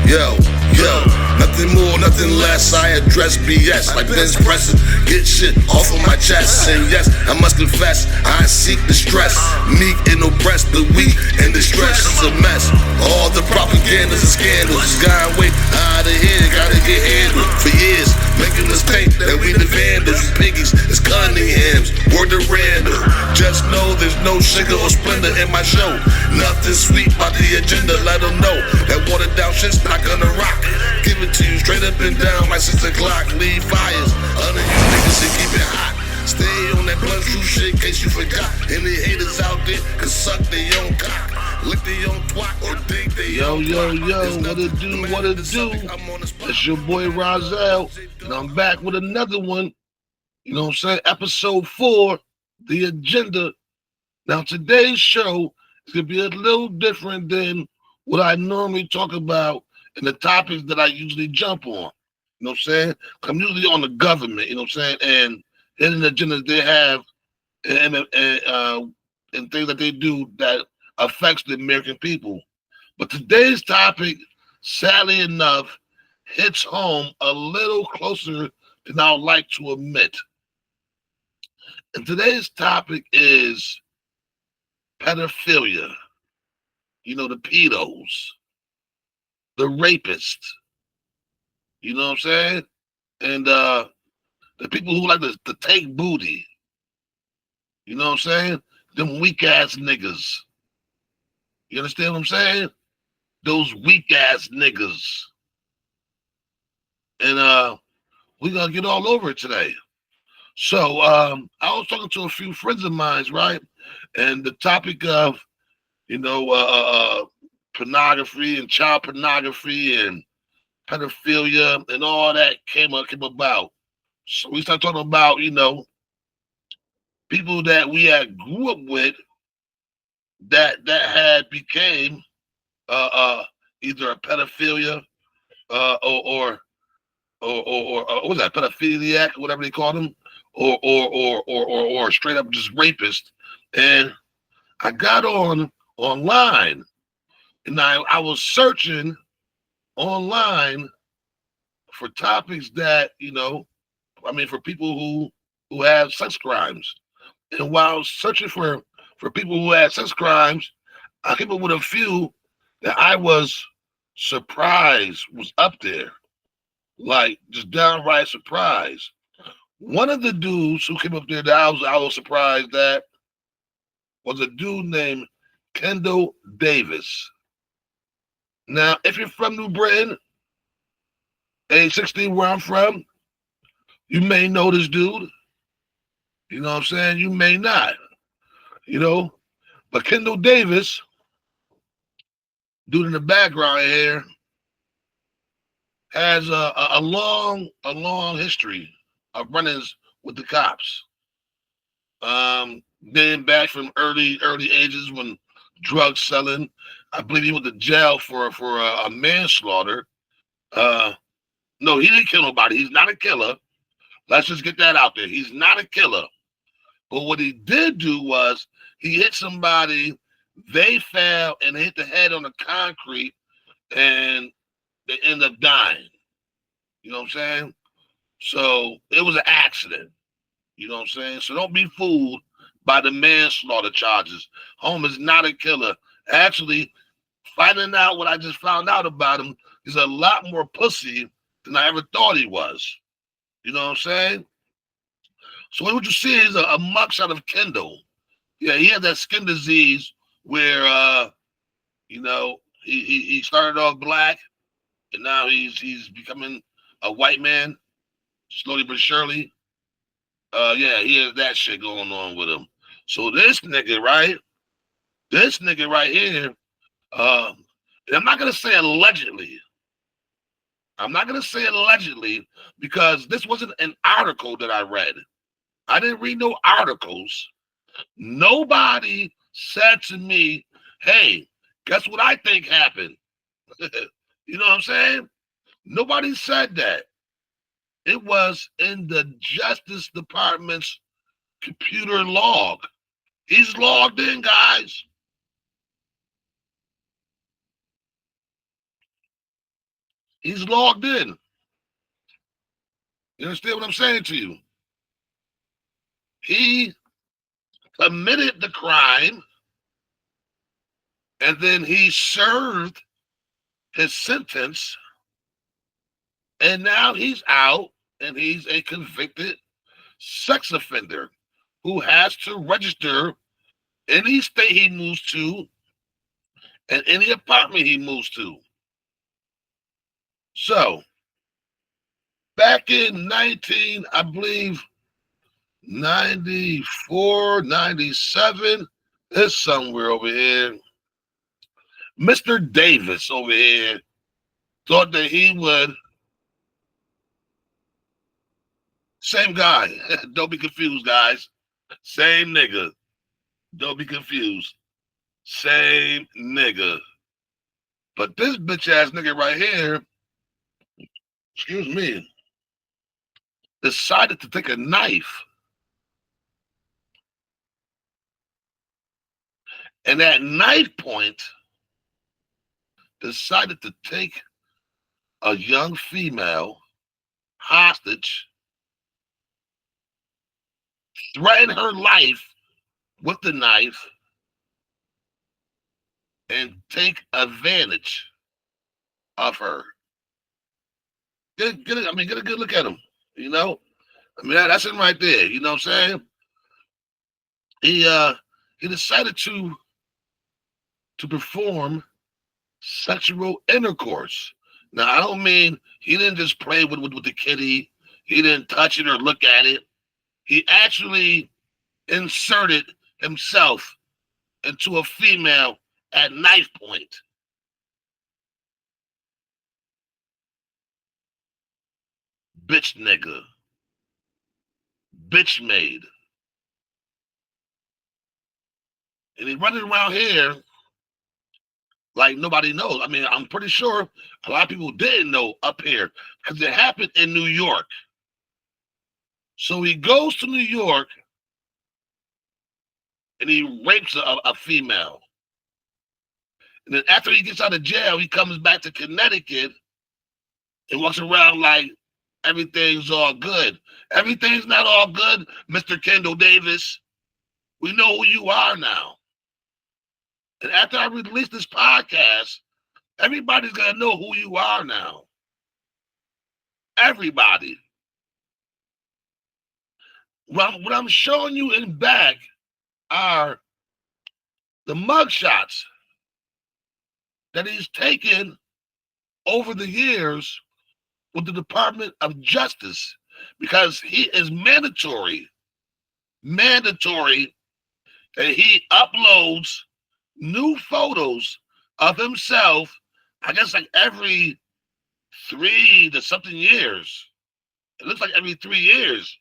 Yo, yo, nothing more, nothing less. I address BS like Ben's pressing. Get shit off of my chest. Say yes, I must confess. I seek the stress. Meek and oppressed, the weak and the stress is a mess. All the propagandas and scandals. Gone way out of here, gotta get handled. For years, making us think that we the vandals. You piggies, it's Cunninghams, word to random. Just know there's no sugar or splendor in my show. Nothing sweet about the agenda, let them know that watered down shit's not gonna rock. Give it to you straight up and down like 6 o'clock. Leave fires under you niggas and keep it hot. Stay on that blood true shit in case you forgot. Any haters out there can suck their own cock. Lick their own twat or dig their own Yo, what it do? It's your boy RAHZEL, and I'm back with another one. You know what I'm saying? Episode 4, The Agenda. Now, today's show is going to be a little different than what I normally talk about and the topics that I usually jump on. You know what I'm saying? I'm usually on the government, you know what I'm saying? And hidden agendas they have and things that they do that affects the American people. But today's topic, sadly enough, hits home a little closer than I would like to admit. And today's topic is pedophilia. You know, the pedos, the rapists. You know what I'm saying? And the people who like to take booty. You know what I'm saying? Them weak ass niggas. You understand what I'm saying? Those weak ass niggas. And we're gonna get all over it today. So I was talking to a few friends of mine, right? And the topic of, pornography and child pornography and pedophilia and all that came about. So we started talking about, people that we had grew up with that had became either a pedophilia or what was that, pedophiliac, whatever they call them, or straight up just rapist. And I got online and I was searching online for topics that, for people who have sex crimes. And while I was searching for people who had sex crimes, I came up with a few that I was surprised was up there. Like, just downright surprised. One of the dudes who came up there that I was surprised at was a dude named Kendall Davis. Now, if you're from New Britain, age 16 where I'm from, you may know this dude. You know what I'm saying? You may not. But Kendall Davis, dude in the background here, has a long history of run-ins with the cops. Dating back from early ages when drug selling. I believe he went to jail for a manslaughter. No, he didn't kill nobody. He's not a killer. Let's just get that out there. He's not a killer. But what he did do was he hit somebody, they fell and hit the head on the concrete, and they end up dying. You know what I'm saying? So it was an accident. You know what I'm saying? So don't be fooled by the manslaughter charges. Home is not a killer. Actually, finding out what I just found out about him is a lot more pussy than I ever thought he was. You know what I'm saying? So what you see is a mugshot of Kendall. Yeah, he had that skin disease where, he started off black, and now he's becoming a white man, slowly but surely. He has that shit going on with him. So this nigga right here, and I'm not gonna say allegedly. I'm not gonna say allegedly because this wasn't an article that I read. I didn't read no articles. Nobody said to me, hey, guess what I think happened? You know what I'm saying? Nobody said that. It was in the Justice Department's computer log. He's logged in, guys. He's logged in. You understand what I'm saying to you? He committed the crime, and then he served his sentence, and now he's out, and he's a convicted sex offender who has to register any state he moves to and any apartment he moves to. So, back in I believe, 94, 97, there's somewhere over here. Mr. Davis over here thought that he would, same guy, don't be confused, guys. Same nigga. Don't be confused. Same nigga. But this bitch ass nigga right here, excuse me, decided to take a knife. And at knife point, decided to take a young female hostage, threaten her life with the knife, and take advantage of her. Get a good look at him. You know, that's him right there. You know what I'm saying? He decided to perform sexual intercourse. Now, I don't mean he didn't just play with the kitty. He didn't touch it or look at it. He actually inserted himself into a female at knife point. Bitch nigga. Bitch made. And he's running around here like nobody knows. I mean, I'm pretty sure a lot of people didn't know up here because it happened in New York. So he goes to New York and he rapes a female. And then after he gets out of jail, he comes back to Connecticut and walks around like everything's all good. Everything's not all good, Mr. Kendall Davis. We know who you are now. And after I release this podcast, everybody's going to know who you are now. Everybody. What I'm showing you in back are the mugshots that he's taken over the years with the Department of Justice, because he is mandatory that he uploads new photos of himself, I guess like every 3 to something years. It looks like every 3 years.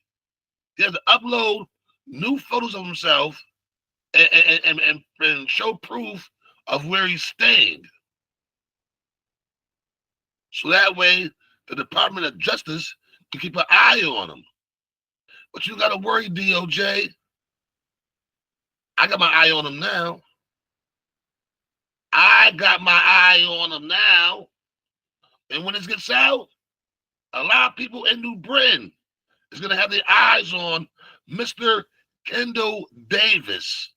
He has to upload new photos of himself and show proof of where he's staying. So that way, the Department of Justice can keep an eye on him. But you got to worry, DOJ. I got my eye on him now. I got my eye on him now. And when this gets out, a lot of people in New Britain is going to have their eyes on Mr. Kendall Davis,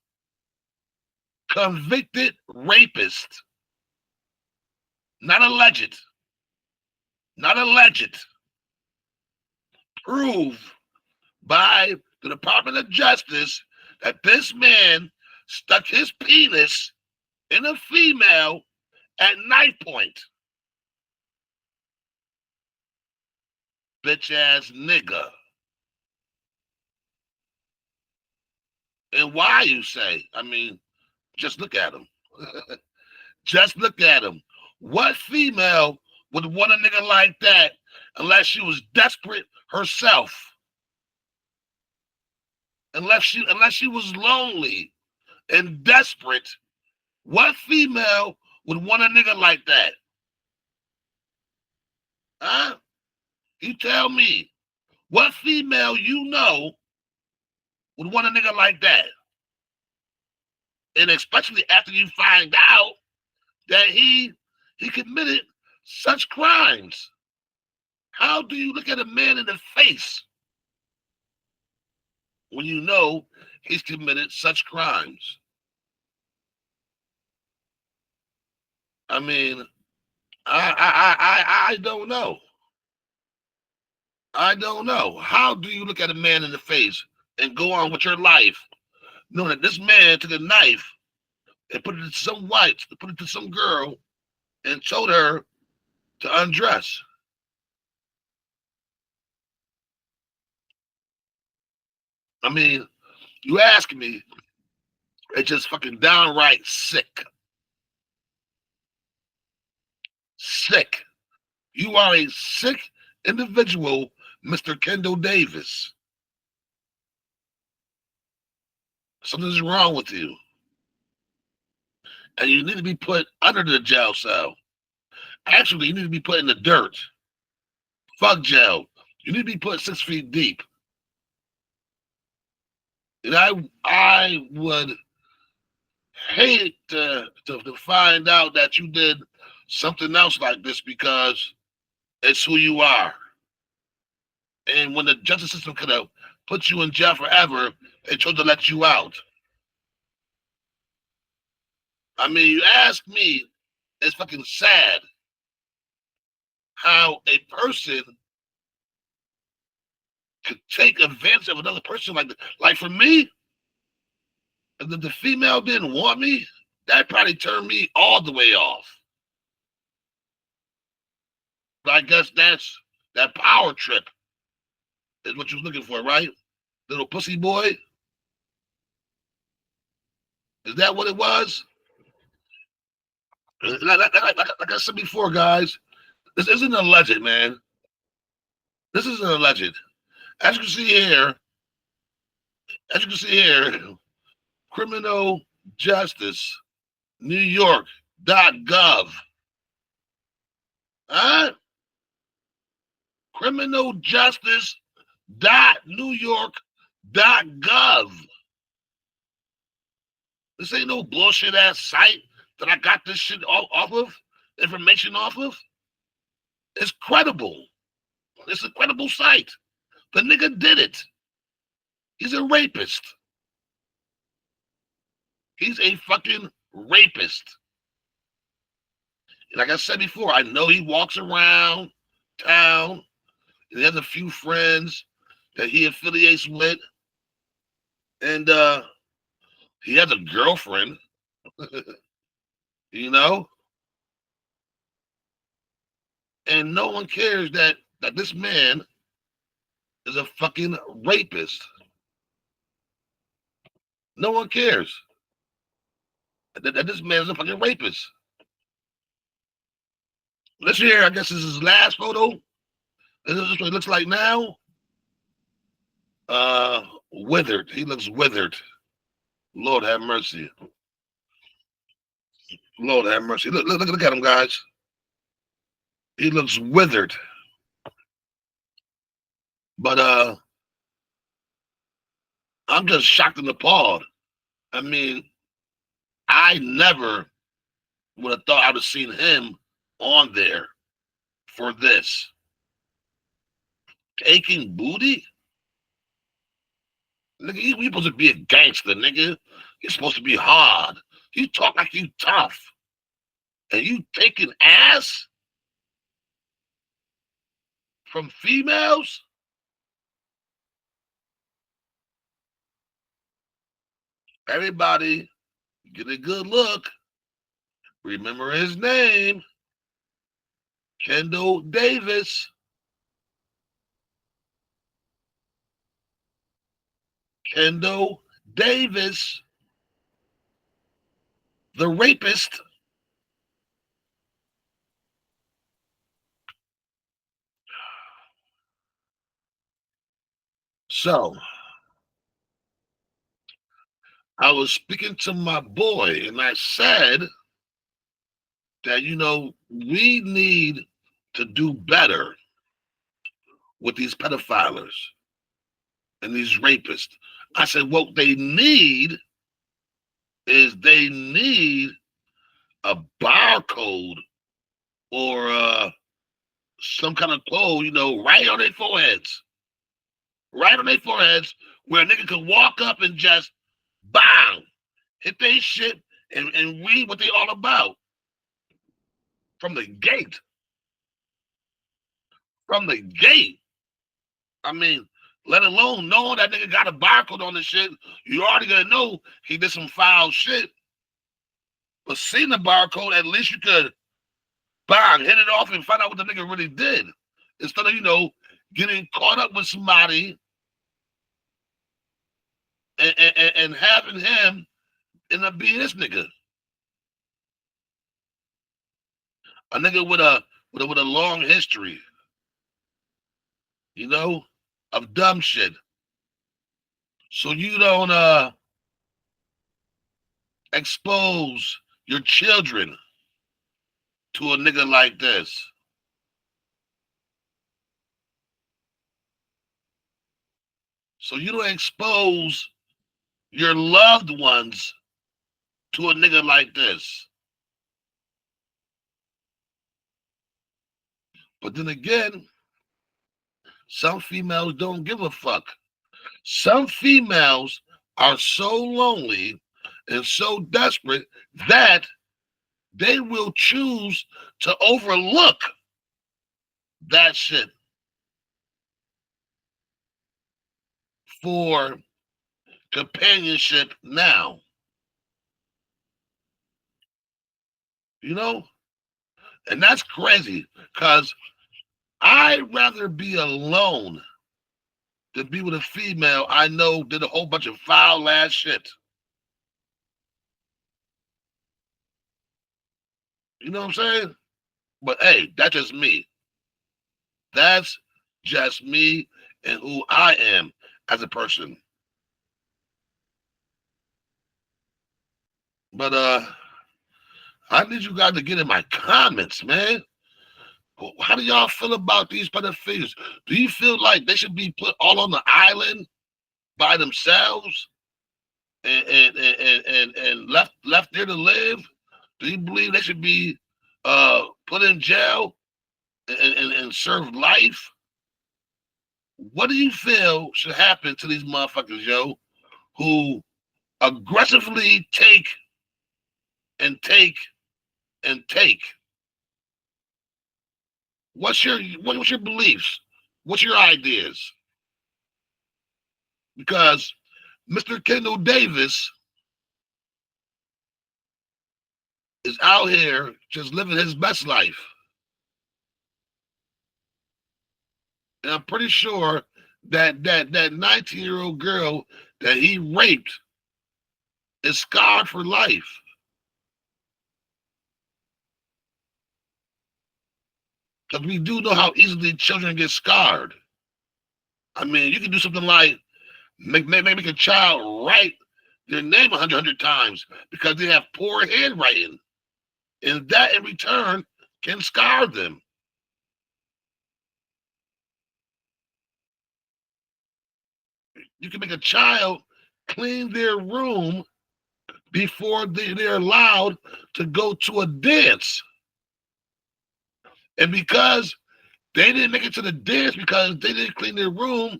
convicted rapist. Not alleged. Not alleged. Proved by the Department of Justice that this man stuck his penis in a female at knife point. Bitch ass nigga. And why, you say? I mean, just look at him. Just look at him. What female would want a nigga like that unless she was desperate herself? Unless she was lonely and desperate, what female would want a nigga like that? Huh? You tell me. What female you know would want a nigga like that? And especially after you find out that he committed such crimes? How do you look at a man in the face when you know he's committed such crimes? I mean, I don't know. I don't know. How do you look at a man in the face and go on with your life knowing that this man took a knife and put it to some white, put it to some girl, and told her to undress? I mean, you ask me, it's just fucking downright sick. Sick. You are a sick individual, Mr. Kendall Davis. Something's wrong with you. And you need to be put under the jail cell. Actually, you need to be put in the dirt. Fuck jail. You need to be put 6 feet deep. And I would hate to find out that you did something else like this, because it's who you are. And when the justice system could have put you in jail forever, they chose to let you out. I mean, you ask me, it's fucking sad how a person could take advantage of another person like that. Like for me, if the female didn't want me, that probably turned me all the way off. But I guess that's that power trip is what you're looking for, right? Little pussy boy? Is that what it was? Like I said before, guys, this isn't alleged, man. This isn't alleged. As you can see here, criminal justice, New York.gov. Huh? Criminal justice New York.gov. This ain't no bullshit ass site that I got this shit off of, information off of. It's credible. It's a credible site. The nigga did it. He's a rapist. He's a fucking rapist. And like I said before, I know he walks around town and he has a few friends that he affiliates with. And he has a girlfriend, you know? And no one cares that this man is a fucking rapist. No one cares that this man is a fucking rapist. This here, I guess, is his last photo. This is what he looks like now. Withered. He looks withered. Lord have mercy. Lord have mercy. Look at him, guys. He looks withered. But I'm just shocked and appalled. I mean, I never would have thought I would have seen him on there for this. Taking booty? Nigga, you supposed to be a gangster, nigga. You're supposed to be hard. You talk like you tough. And you taking ass from females? Everybody, get a good look. Remember his name. Kendall Davis. Kendall Davis. The rapist. So, I was speaking to my boy and I said that, you know, we need to do better with these pedophiles and these rapists. I said, what they need is they need a barcode or some kind of code, right on their foreheads. Right on their foreheads, where a nigga could walk up and just bang, hit they shit and read what they all about. From the gate. From the gate. I mean, let alone knowing that nigga got a barcode on the shit, you already gonna know he did some foul shit. But seeing the barcode, at least you could bang, hit it off and find out what the nigga really did. Instead of, getting caught up with somebody and having him end up being this nigga. A nigga with a long history, of dumb shit. So you don't expose your children to a nigga like this. So you don't expose your loved ones to a nigga like this. But then again, some females don't give a fuck. Some females are so lonely and so desperate that they will choose to overlook that shit for companionship now. And that's crazy, because I'd rather be alone than be with a female I know did a whole bunch of foul ass shit. You know what I'm saying? But hey, that's just me. That's just me and who I am as a person. But I need you guys to get in my comments, man. How do y'all feel about these pedophiles? Do you feel like they should be put all on the island by themselves and left there to live? Do you believe they should be put in jail and serve life? What do you feel should happen to these motherfuckers, who aggressively take and take and take? What's your beliefs? What's your ideas? Because Mr. Kendall Davis is out here just living his best life. And I'm pretty sure that 19-year-old girl that he raped is scarred for life. Because we do know how easily children get scarred. I mean, you can do something like make a child write their name 100 times because they have poor handwriting. And that in return can scar them. You can make a child clean their room before they're allowed to go to a dance. And because they didn't make it to the dance because they didn't clean their room,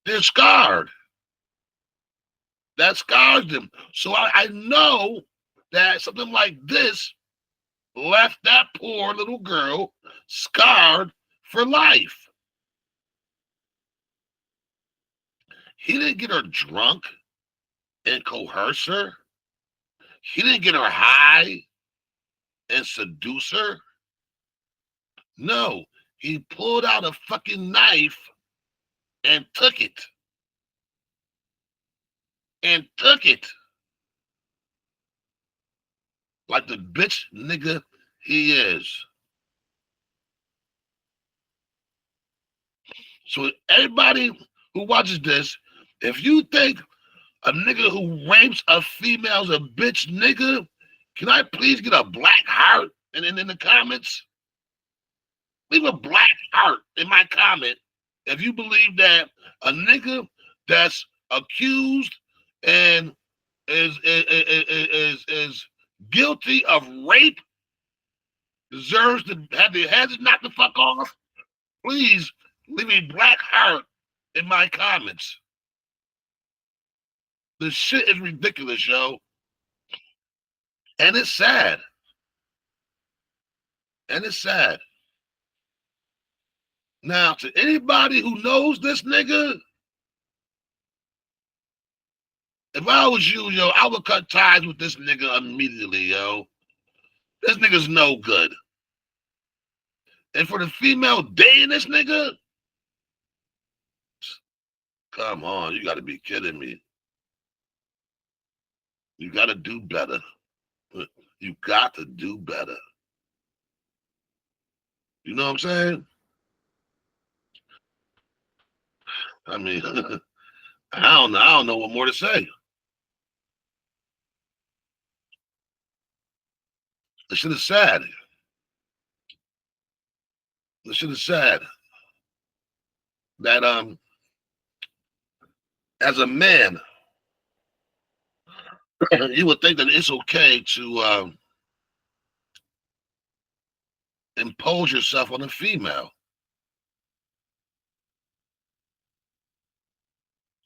they're scarred. That scars them. So I know that something like this left that poor little girl scarred for life. He didn't get her drunk and coerce her. He didn't get her high and seduce her. No, he pulled out a fucking knife and took it. Like the bitch nigga he is. So everybody who watches this, if you think a nigga who rapes a female's a bitch nigga, can I please get a black heart in the comments? Leave a black heart in my comment if you believe that a nigga that's accused and is guilty of rape deserves to have their heads knocked the fuck off, please leave a black heart in my comments. This shit is ridiculous, yo. And it's sad. And it's sad. Now, to anybody who knows this nigga, if I was you, yo, I would cut ties with this nigga immediately, yo. This nigga's no good. And for the female dating this nigga, come on, you gotta be kidding me. You gotta do better. You got to do better. You know what I'm saying? I mean, I don't know what more to say. This shit is sad. This shit is sad. That as a man, you would think that it's okay to impose yourself on a female.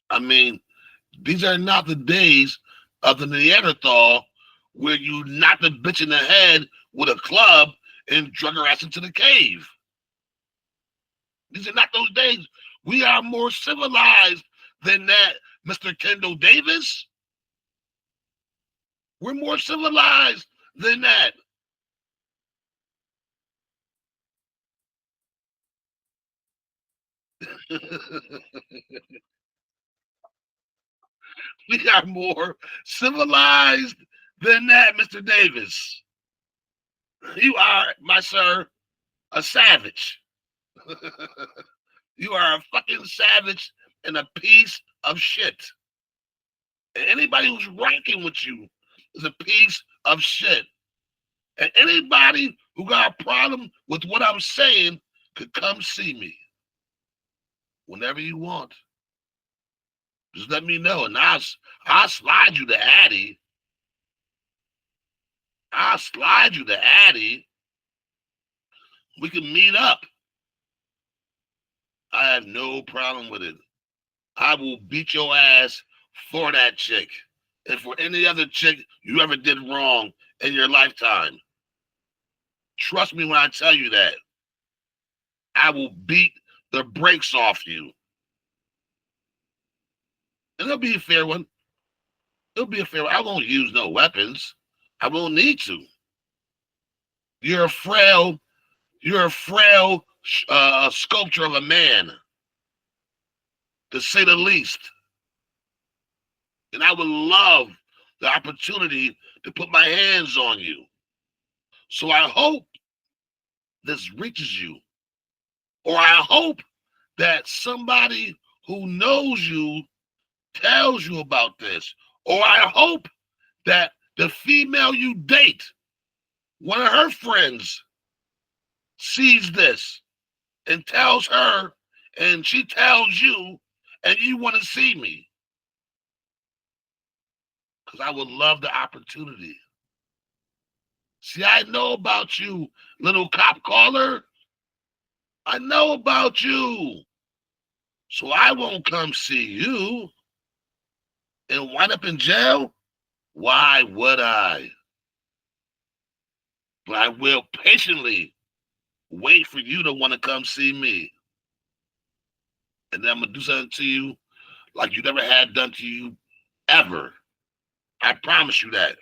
I mean, these are not the days of the Neanderthal where you knock the bitch in the head with a club and drug her ass into the cave. These are not those days. We are more civilized than that, Mr. Kendall Davis. We're more civilized than that. We are more civilized than that, Mr. Davis. You are, my sir, a savage. You are a fucking savage and a piece of shit. And anybody who's ranking with you is a piece of shit. And anybody who got a problem with what I'm saying could come see me whenever you want. Just let me know, and I'll slide you the Addy. I'll slide you the Addy. We can meet up. I have no problem with it. I will beat your ass for that chick and for any other chick you ever did wrong in your lifetime. Trust me when I tell you that. I will beat the brakes off you. And it'll be a fair one. It'll be a fair one. I won't use no weapons. I won't need to. You're a frail sculpture of a man, to say the least. And I would love the opportunity to put my hands on you. So I hope this reaches you. Or I hope that somebody who knows you tells you about this. Or I hope that the female you date, one of her friends, sees this and tells her, and she tells you, and you want to see me. Because I would love the opportunity. See, I know about you, little cop caller. I know about you. So I won't come see you and wind up in jail. Why would I? But I will patiently wait for you to want to come see me. And then I'm going to do something to you like you never had done to you ever. I promise you that.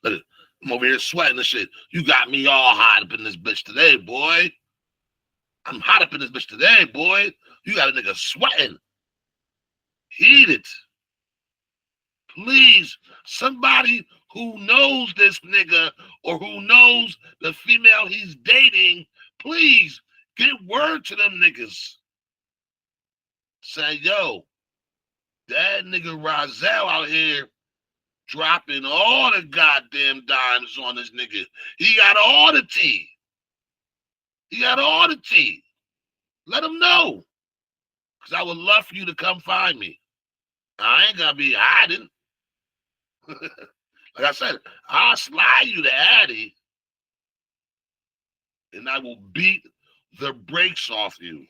Look, I'm over here sweating and shit. You got me all hot up in this bitch today, boy. I'm hot up in this bitch today, boy. You got a nigga sweating. Heated. Please, somebody who knows this nigga or who knows the female he's dating, please get word to them niggas. Say, yo, that nigga RAHZEL out here dropping all the goddamn dimes on this nigga. He got all the tea. He got all the tea. Let him know. Because I would love for you to come find me. I ain't going to be hiding. Like I said, I'll slide you the Addy. and I will beat the brakes off you.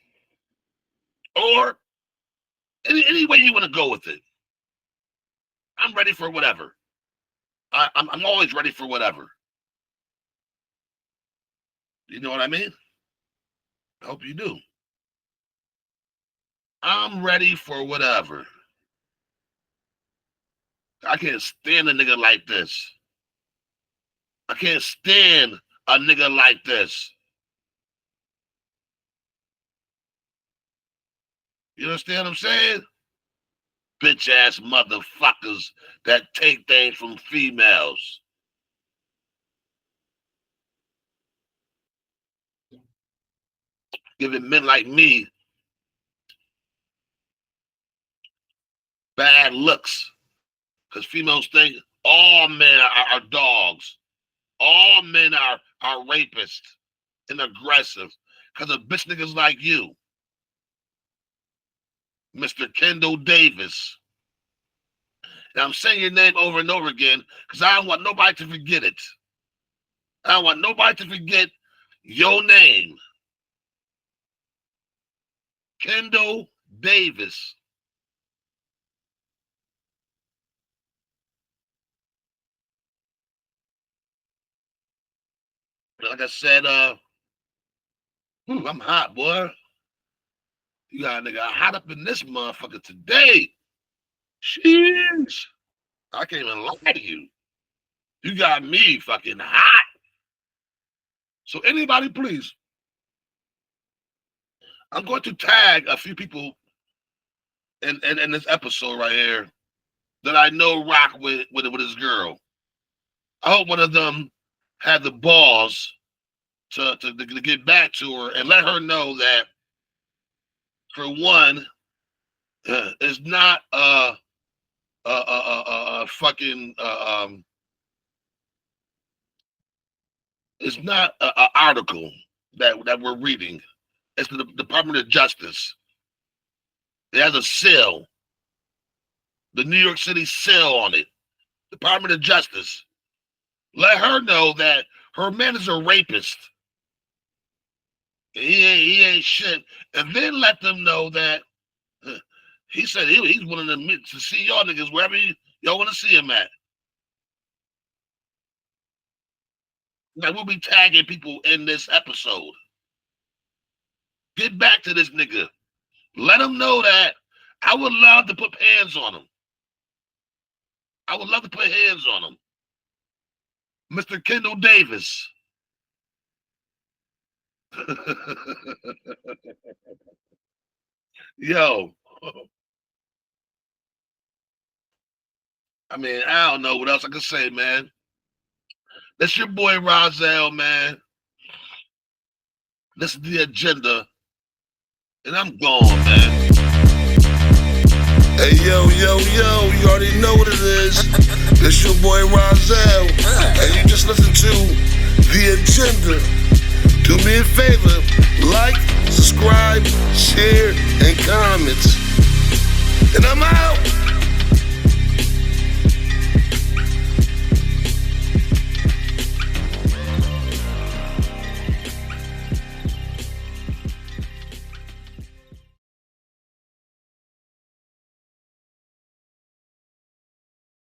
Or any way you want to go with it. I'm ready for whatever. I'm always ready for whatever. You know what I mean? I hope you do. I'm ready for whatever. I can't stand a nigga like this. I can't stand a nigga like this. You understand what I'm saying? Bitch ass motherfuckers that take things from females. Giving men like me bad looks. Because females think all men are dogs. All men are rapists and aggressive. Because of bitch niggas like you. Mr. Kendall Davis. And I'm saying your name over and over again because I don't want nobody to forget it. I don't want nobody to forget your name. Kendall Davis. Like I said, I'm hot, boy. You got a nigga hot up in this motherfucker today. Sheesh. I can't even lie to you. You got me fucking hot. So anybody, please. I'm going to tag a few people in this episode right here that I know rock with his girl. I hope one of them had the balls to get back to her and let her know that, for one, it's not fucking it's not an article that we're reading. It's the Department of Justice. It has a seal, the New York City seal on it. Department of Justice. Let her know that her man is a rapist. He ain't shit. And then let them know that he said he's willing to see y'all niggas wherever y'all want to see him at. Now we'll be tagging people in this episode. Get back to this nigga. Let him know that I would love to put hands on him. I would love to put hands on him. Mr. Kendall Davis. Yo. I mean, I don't know what else I can say, man. That's your boy RAHZEL, man. This is the agenda. And I'm gone, man. Hey, yo, you already know what it is. It's your boy RAHZEL. And you just listen to The Agenda. Do me a favor, like, subscribe, share, and comment. And I'm out.